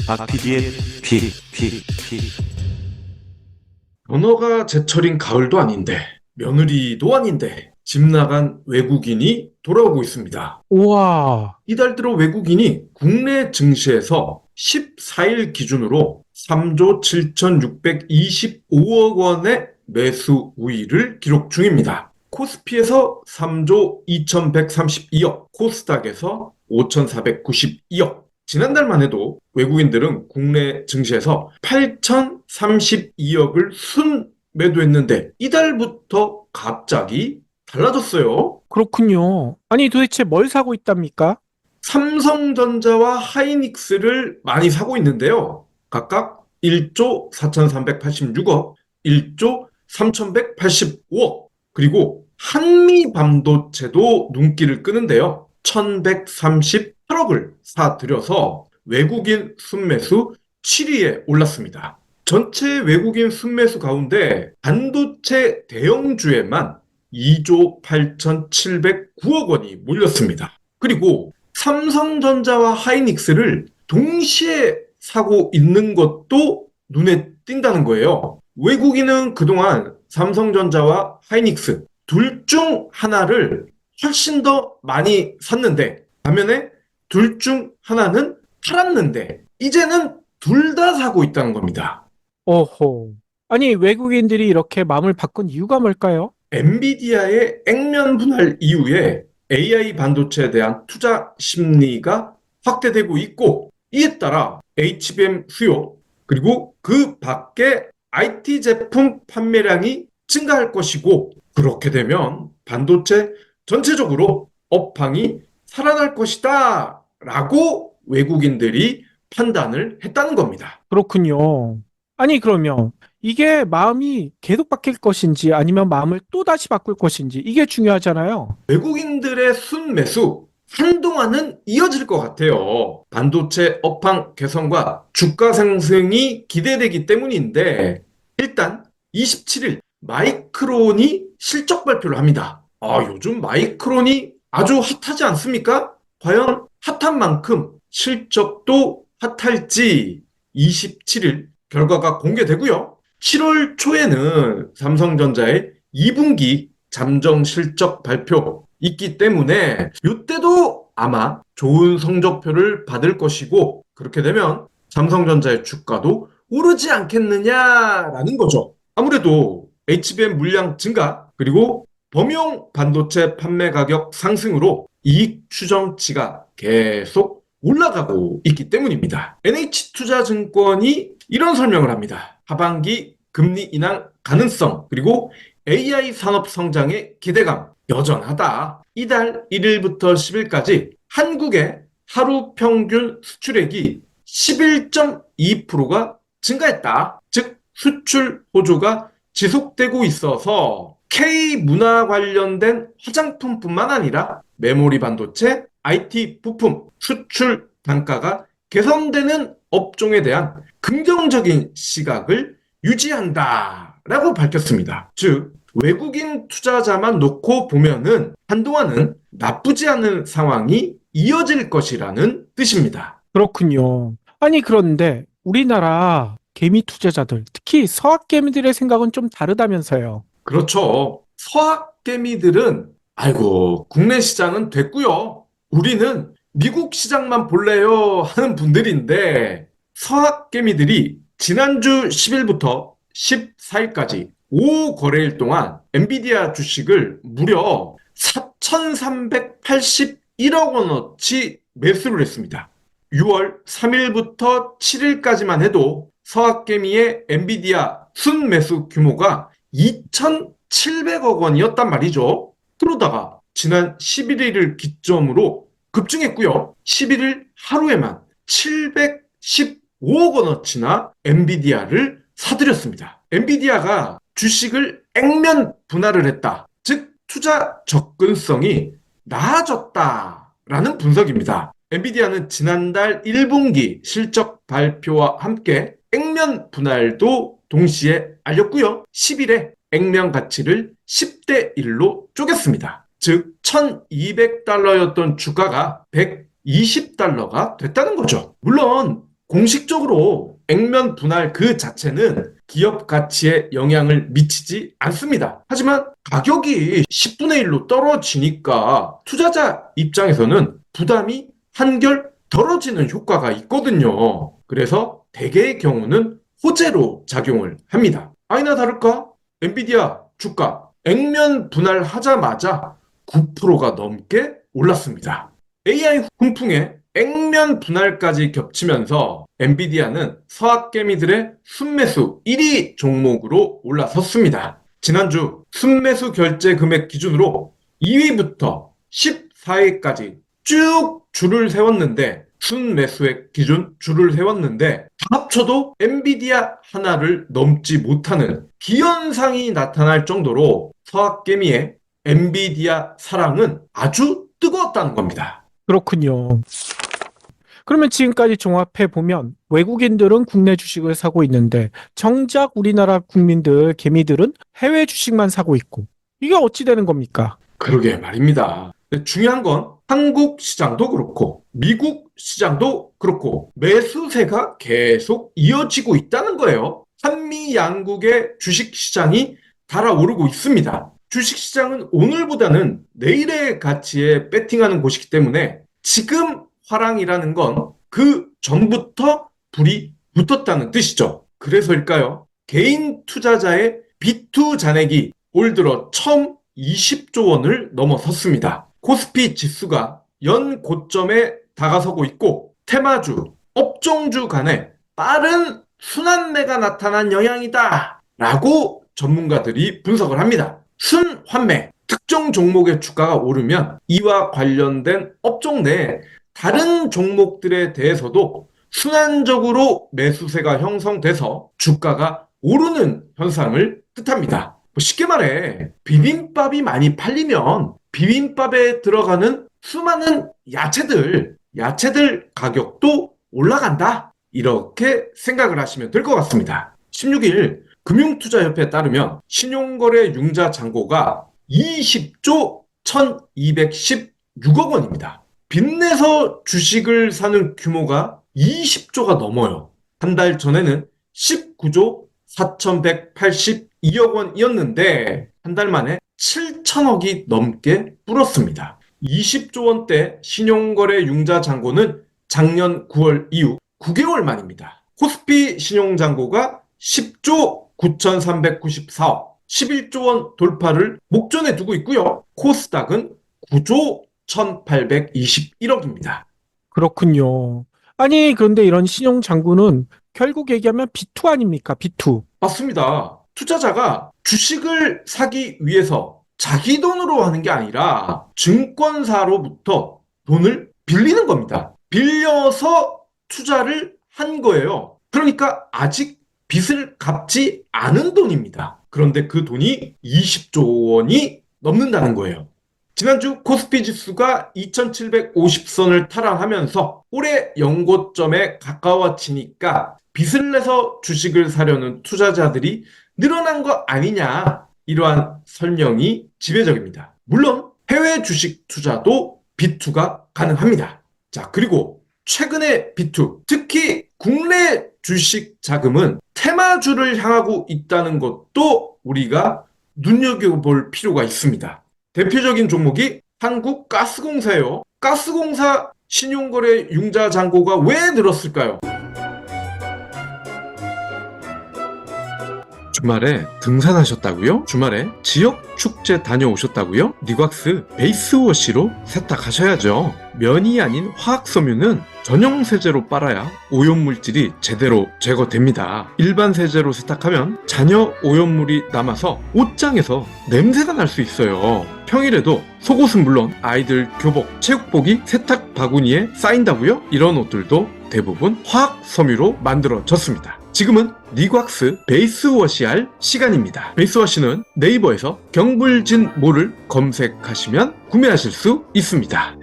박PD의 픽. 언어가 제철인 가을도 아닌데, 며느리도 아닌데, 집 나간 외국인이 돌아오고 있습니다. 우와, 이달 들어 외국인이 국내 증시에서 14일 기준으로 3조 7,625억 원의 매수 우위를 기록 중입니다. 코스피에서 3조 2,132억, 코스닥에서 5,492억. 지난달만 해도 외국인들은 국내 증시에서 8,032억을 순매도했는데 이달부터 갑자기 달라졌어요. 그렇군요. 아니, 도대체 뭘 사고 있답니까? 삼성전자와 하이닉스를 많이 사고 있는데요. 각각 1조 4,386억, 1조 3,185억, 그리고 한미반도체도 눈길을 끄는데요. 1,138억을 사들여서 외국인 순매수 7위에 올랐습니다. 전체 외국인 순매수 가운데 반도체 대형주에만 2조 8,709억 원이 몰렸습니다. 그리고 삼성전자와 하이닉스를 동시에 사고 있는 것도 눈에 띈다는 거예요. 외국인은 그동안 삼성전자와 하이닉스 둘 중 하나를 훨씬 더 많이 샀는데 반면에 둘 중 하나는 팔았는데 이제는 둘 다 사고 있다는 겁니다. 오호. 아니, 외국인들이 이렇게 마음을 바꾼 이유가 뭘까요? 엔비디아의 액면 분할 이후에 AI 반도체에 대한 투자 심리가 확대되고 있고 이에 따라 HBM 수요 그리고 그 밖에 IT 제품 판매량이 증가할 것이고 그렇게 되면 반도체 전체적으로 업황이 살아날 것이다 라고 외국인들이 판단을 했다는 겁니다. 그렇군요. 아니, 그러면 이게 마음이 계속 바뀔 것인지 아니면 마음을 또다시 바꿀 것인지 이게 중요하잖아요. 외국인들의 순매수 한동안은 이어질 것 같아요. 반도체 업황 개선과 주가 상승이 기대되기 때문인데 일단 27일 마이크론이 실적 발표를 합니다. 요즘 마이크론이 아주 핫하지 않습니까? 과연 핫한 만큼 실적도 핫할지 27일 결과가 공개되고요. 7월 초에는 삼성전자의 2분기 잠정 실적 발표 있기 때문에 이때도 아마 좋은 성적표를 받을 것이고 그렇게 되면 삼성전자의 주가도 오르지 않겠느냐라는 거죠. 아무래도 HBM 물량 증가 그리고 범용 반도체 판매 가격 상승으로 이익 추정치가 계속 올라가고 있기 때문입니다. NH투자증권이 이런 설명을 합니다. 하반기 금리 인하 가능성 그리고 AI 산업 성장의 기대감 여전하다. 이달 1일부터 10일까지 한국의 하루 평균 수출액이 11.2%가 증가했다. 즉 수출 호조가 지속되고 있어서 K-문화 관련된 화장품뿐만 아니라 메모리 반도체, IT 부품, 수출 단가가 개선되는 업종에 대한 긍정적인 시각을 유지한다라고 밝혔습니다. 즉 외국인 투자자만 놓고 보면은 한동안은 나쁘지 않은 상황이 이어질 것이라는 뜻입니다. 그렇군요. 아니, 그런데 우리나라 개미 투자자들, 특히 서학 개미들의 생각은 좀 다르다면서요. 그렇죠. 서학개미들은 아이고 국내 시장은 됐고요. 우리는 미국 시장만 볼래요 하는 분들인데 서학개미들이 지난주 10일부터 14일까지 5거래일 동안 엔비디아 주식을 무려 4,381억 원어치 매수를 했습니다. 6월 3일부터 7일까지만 해도 서학개미의 엔비디아 순매수 규모가 2,700억 원이었단 말이죠. 그러다가 지난 11일을 기점으로 급증했고요. 11일 하루에만 715억 원어치나 엔비디아를 사들였습니다. 엔비디아가 주식을 액면 분할을 했다. 즉 투자 접근성이 나아졌다라는 분석입니다. 엔비디아는 지난달 1분기 실적 발표와 함께 액면 분할도 동시에 알렸고요. 10일에 액면 가치를 10대 1로 쪼갰습니다. 즉 1,200달러였던 주가가 120달러가 됐다는 거죠. 물론 공식적으로 액면 분할 그 자체는 기업 가치에 영향을 미치지 않습니다. 하지만 가격이 10분의 1로 떨어지니까 투자자 입장에서는 부담이 한결 덜어지는 효과가 있거든요. 그래서 대개의 경우는 호재로 작용을 합니다. 아니나 다를까? 엔비디아 주가 액면 분할하자마자 9%가 넘게 올랐습니다. AI 훈풍에 액면 분할까지 겹치면서 엔비디아는 서학개미들의 순매수 1위 종목으로 올라섰습니다. 지난주 순매수 결제 금액 기준으로 2위부터 14위까지 쭉 줄을 세웠는데 순매수액 기준 줄을 세웠는데 다 합쳐도 엔비디아 하나를 넘지 못하는 기현상이 나타날 정도로 서학개미의 엔비디아 사랑은 아주 뜨거웠다는 겁니다. 그렇군요. 그러면 지금까지 종합해 보면 외국인들은 국내 주식을 사고 있는데 정작 우리나라 국민들, 개미들은 해외 주식만 사고 있고 이게 어찌 되는 겁니까? 그러게 말입니다. 중요한 건 한국 시장도 그렇고 미국 시장도 그렇고 매수세가 계속 이어지고 있다는 거예요. 한미 양국의 주식 시장이 달아오르고 있습니다. 주식 시장은 오늘보다는 내일의 가치에 배팅하는 곳이기 때문에 지금 화랑이라는 건 그 전부터 불이 붙었다는 뜻이죠. 그래서일까요? 개인 투자자의 비투 잔액이 올 들어 처음 20조 원을 넘어섰습니다. 코스피 지수가 연 고점에 다가서고 있고 테마주, 업종주 간에 빠른 순환매가 나타난 영향이다 라고 전문가들이 분석을 합니다. 순환매, 특정 종목의 주가가 오르면 이와 관련된 업종 내에 다른 종목들에 대해서도 순환적으로 매수세가 형성돼서 주가가 오르는 현상을 뜻합니다. 쉽게 말해 비빔밥이 많이 팔리면 비빔밥에 들어가는 수많은 야채들 가격도 올라간다. 이렇게 생각을 하시면 될 것 같습니다. 16일 금융투자협회에 따르면 신용거래 융자 잔고가 20조 1216억 원입니다. 빚내서 주식을 사는 규모가 20조가 넘어요. 한 달 전에는 19조 4182억 원이었는데 한 달 만에 7천억이 넘게 불었습니다. 20조 원대 신용거래 융자 잔고는 작년 9월 이후 9개월 만입니다. 코스피 신용잔고가 10조 9,394억, 11조 원 돌파를 목전에 두고 있고요. 코스닥은 9조 1,821억입니다. 그렇군요. 아니, 그런데 이런 신용 장구는 결국 얘기하면 B2 아닙니까? B2. 맞습니다. 투자자가 주식을 사기 위해서 자기 돈으로 하는 게 아니라 증권사로부터 돈을 빌리는 겁니다. 빌려서 투자를 한 거예요. 그러니까 아직 빚을 갚지 않은 돈입니다. 그런데 그 돈이 20조 원이 넘는다는 거예요. 지난주 코스피 지수가 2750선을 탈환하면서 올해 연고점에 가까워지니까 빚을 내서 주식을 사려는 투자자들이 늘어난 거 아니냐, 이러한 설명이 지배적입니다. 물론 해외 주식 투자도 B2가 가능합니다. 자, 그리고 최근에 B2, 특히 국내 주식 자금은 테마주를 향하고 있다는 것도 우리가 눈여겨볼 필요가 있습니다. 대표적인 종목이 한국가스공사예요. 가스공사 신용거래 융자 잔고가 왜 늘었을까요? 주말에 등산하셨다고요? 주말에 지역 축제 다녀오셨다고요? 니곽스 베이스워시로 세탁하셔야죠. 면이 아닌 화학섬유는 전용 세제로 빨아야 오염물질이 제대로 제거됩니다. 일반 세제로 세탁하면 잔여 오염물이 남아서 옷장에서 냄새가 날 수 있어요. 평일에도 속옷은 물론 아이들 교복, 체육복이 세탁 바구니에 쌓인다고요? 이런 옷들도 대부분 화학섬유로 만들어졌습니다. 지금은 니곽스 베이스워시 할 시간입니다. 베이스워시는 네이버에서 경불진모를 검색하시면 구매하실 수 있습니다.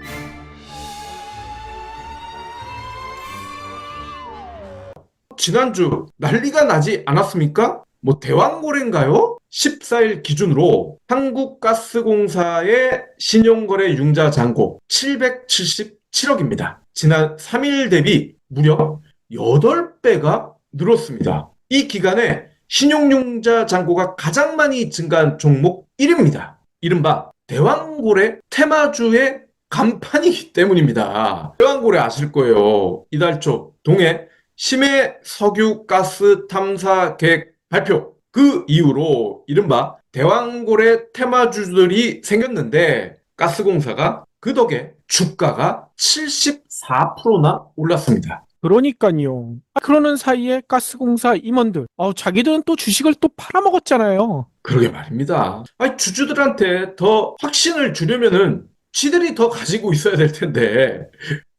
지난주 난리가 나지 않았습니까? 대왕거래인가요? 14일 기준으로 한국가스공사의 신용거래 융자 잔고 777억입니다. 지난 3일 대비 무려 8배가 늘었습니다. 이 기간에 신용융자 잔고가 가장 많이 증가한 종목 1위입니다. 이른바 대왕고래 테마주의 간판이기 때문입니다. 대왕고래 아실 거예요. 이달 초 동해 심해 석유 가스 탐사 계획 발표. 그 이후로 이른바 대왕고래 테마주들이 생겼는데 가스공사가 그 덕에 주가가 74%나 올랐습니다. 그러니까요. 그러는 사이에 가스공사 임원들, 자기들은 또 주식을 또 팔아먹었잖아요. 그러게 말입니다. 아니, 주주들한테 더 확신을 주려면은 지들이 더 가지고 있어야 될 텐데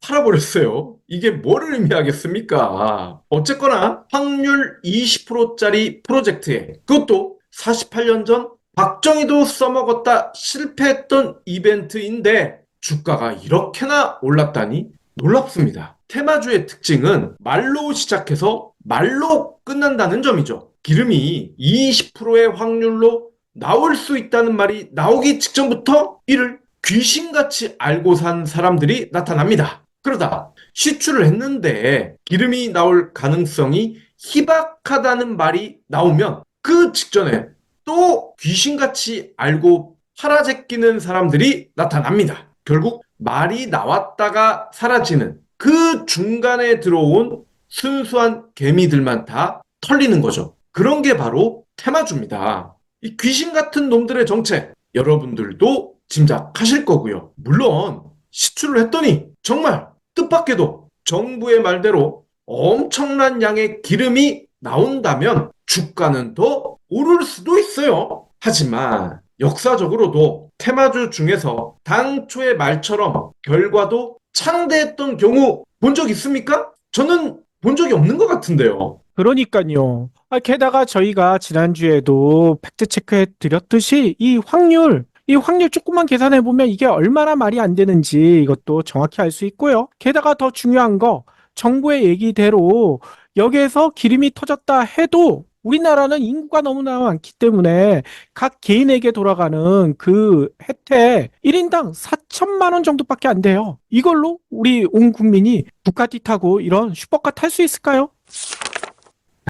팔아버렸어요. 이게 뭐를 의미하겠습니까? 어쨌거나 확률 20%짜리 프로젝트에 그것도 48년 전 박정희도 써먹었다 실패했던 이벤트인데 주가가 이렇게나 올랐다니 놀랍습니다. 테마주의 특징은 말로 시작해서 말로 끝난다는 점이죠. 기름이 20%의 확률로 나올 수 있다는 말이 나오기 직전부터 이를 귀신같이 알고 산 사람들이 나타납니다. 그러다 시추를 했는데 기름이 나올 가능성이 희박하다는 말이 나오면 그 직전에 또 귀신같이 알고 팔아제끼는 사람들이 나타납니다. 결국 말이 나왔다가 사라지는 그 중간에 들어온 순수한 개미들만 다 털리는 거죠. 그런 게 바로 테마주입니다. 이 귀신 같은 놈들의 정체 여러분들도 짐작하실 거고요. 물론 시추를 했더니 정말 뜻밖에도 정부의 말대로 엄청난 양의 기름이 나온다면 주가는 더 오를 수도 있어요. 하지만 역사적으로도 테마주 중에서 당초의 말처럼 결과도 창대했던 경우 본 적 있습니까? 저는 본 적이 없는 것 같은데요. 그러니까요. 게다가 저희가 지난주에도 팩트 체크해 드렸듯이 이 확률 조금만 계산해 보면 이게 얼마나 말이 안 되는지 이것도 정확히 알 수 있고요. 게다가 더 중요한 거 정부의 얘기대로 여기에서 기름이 터졌다 해도 우리나라는 인구가 너무나 많기 때문에 각 개인에게 돌아가는 그 혜택 1인당 4천만 원 정도밖에 안 돼요. 이걸로 우리 온 국민이 부가티 타고 이런 슈퍼카 탈 수 있을까요?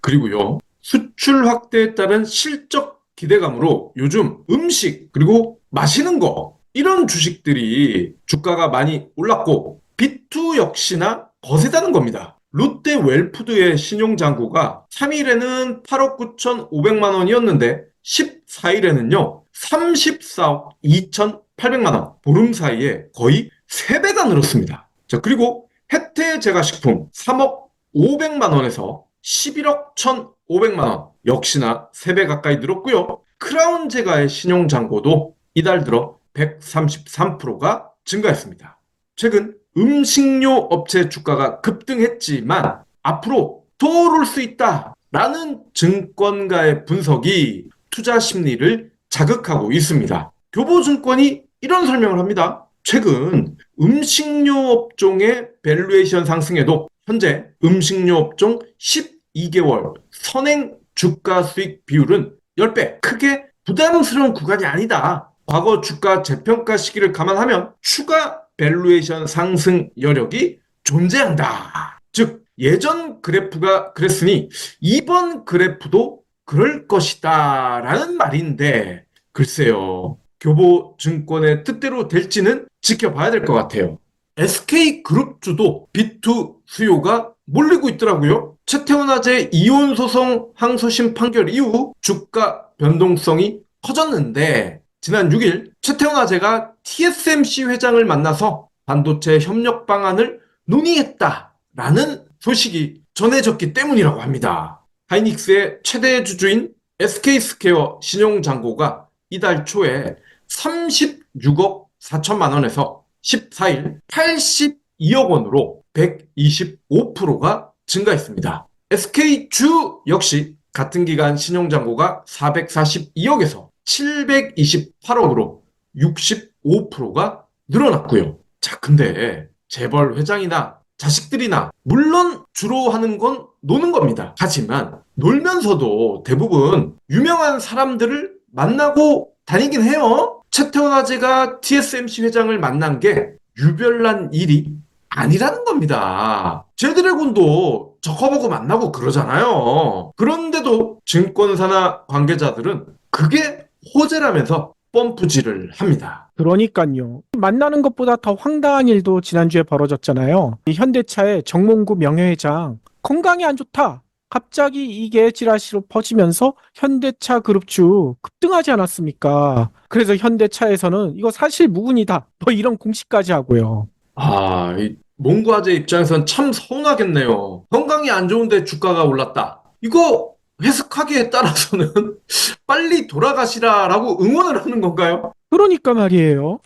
그리고요, 수출 확대에 따른 실적 기대감으로 요즘 음식 그리고 마시는 거 이런 주식들이 주가가 많이 올랐고 비투 역시나 거세다는 겁니다. 롯데 웰푸드의 신용잔고가 3일에는 8억 9,500만 원이었는데 14일에는요 34억 2,800만 원, 보름 사이에 거의 3배가 늘었습니다. 자, 그리고 혜태제과식품 3억 500만 원에서 11억 1,500만 원, 역시나 3배 가까이 늘었고요. 크라운제과의 신용잔고도 이달 들어 133%가 증가했습니다. 최근 음식료 업체 주가가 급등했지만 앞으로 더 오를 수 있다라는 증권가의 분석이 투자 심리를 자극하고 있습니다. 교보증권이 이런 설명을 합니다. 최근 음식료 업종의 밸류에이션 상승에도 현재 음식료 업종 12개월 선행 주가 수익 비율은 10배, 크게 부담스러운 구간이 아니다. 과거 주가 재평가 시기를 감안하면 추가 밸류에이션 상승 여력이 존재한다. 즉 예전 그래프가 그랬으니 이번 그래프도 그럴 것이다 라는 말인데 글쎄요. 교보증권의 뜻대로 될지는 지켜봐야 될 것 같아요. SK그룹주도 비투 수요가 몰리고 있더라고요. 채태원화재 이혼소송 항소심 판결 이후 주가 변동성이 커졌는데 지난 6일 채태원화재가 TSMC 회장을 만나서 반도체 협력 방안을 논의했다라는 소식이 전해졌기 때문이라고 합니다. 하이닉스의 최대 주주인 SK스퀘어 신용잔고가 이달 초에 36억 4천만 원에서 14일 82억 원으로 125%가 증가했습니다. SK주 역시 같은 기간 신용잔고가 442억에서 728억으로 65%가 늘어났고요. 자, 근데 재벌 회장이나 자식들이나 물론 주로 하는 건 노는 겁니다. 하지만 놀면서도 대부분 유명한 사람들을 만나고 다니긴 해요. 채태원화재가 TSMC 회장을 만난 게 유별난 일이 아니라는 겁니다. 제드래곤도 저커버그 만나고 그러잖아요. 그런데도 증권사나 관계자들은 그게 호재라면서 펌프질을 합니다. 그러니까요. 만나는 것보다 더 황당한 일도 지난주에 벌어졌잖아요. 이 현대차의 정몽구 명예회장 건강이 안 좋다. 갑자기 이게 찌라시로 퍼지면서 현대차 그룹주 급등하지 않았습니까? 그래서 현대차에서는 이거 사실 무근이다. 뭐 이런 공시까지 하고요. 이 몽구아재 입장에선 참 서운하겠네요. 건강이 안 좋은데 주가가 올랐다. 이거 해석하기에 따라서는 빨리 돌아가시라라고 응원을 하는 건가요? 그러니까 말이에요.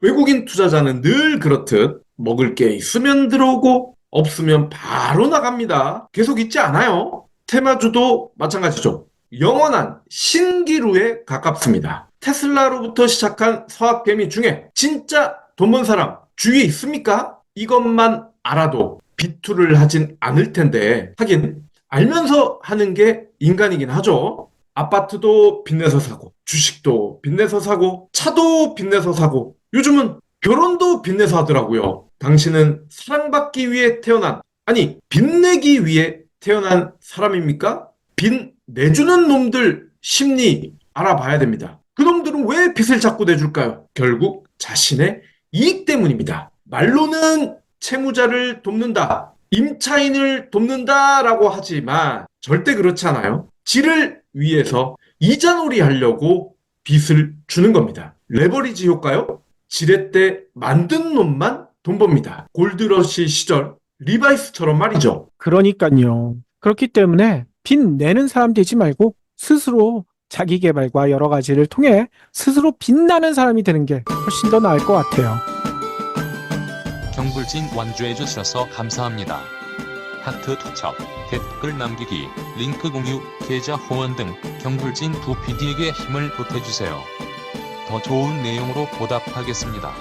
외국인 투자자는 늘 그렇듯 먹을 게 있으면 들어오고 없으면 바로 나갑니다. 계속 있지 않아요. 테마주도 마찬가지죠. 영원한 신기루에 가깝습니다. 테슬라로부터 시작한 서학개미 중에 진짜 돈 번 사람 주위에 있습니까? 이것만 알아도 비투를 하진 않을 텐데 하긴 알면서 하는 게 인간이긴 하죠. 아파트도 빚내서 사고 주식도 빚내서 사고 차도 빚내서 사고 요즘은 결혼도 빚내서 하더라고요. 당신은 사랑받기 위해 태어난, 아니 빚내기 위해 태어난 사람입니까? 빚 내주는 놈들 심리 알아봐야 됩니다. 그 놈들은 왜 빚을 자꾸 내줄까요? 결국 자신의 이익 때문입니다. 말로는 채무자를 돕는다, 임차인을 돕는다라고 하지만 절대 그렇지 않아요. 지를 위해서 이자놀이 하려고 빚을 주는 겁니다. 레버리지 효과요? 지렛대 만든 놈만 돈 법니다. 골드러시 시절 리바이스처럼 말이죠. 그러니까요. 그렇기 때문에 빚 내는 사람 되지 말고 스스로 자기 개발과 여러 가지를 통해 스스로 빛나는 사람이 되는 게 훨씬 더 나을 것 같아요. 경불진 완주해 주셔서 감사합니다. 하트 투척, 댓글 남기기, 링크 공유, 계좌 후원 등 경불진 두 PD에게 힘을 보태주세요. 더 좋은 내용으로 보답하겠습니다.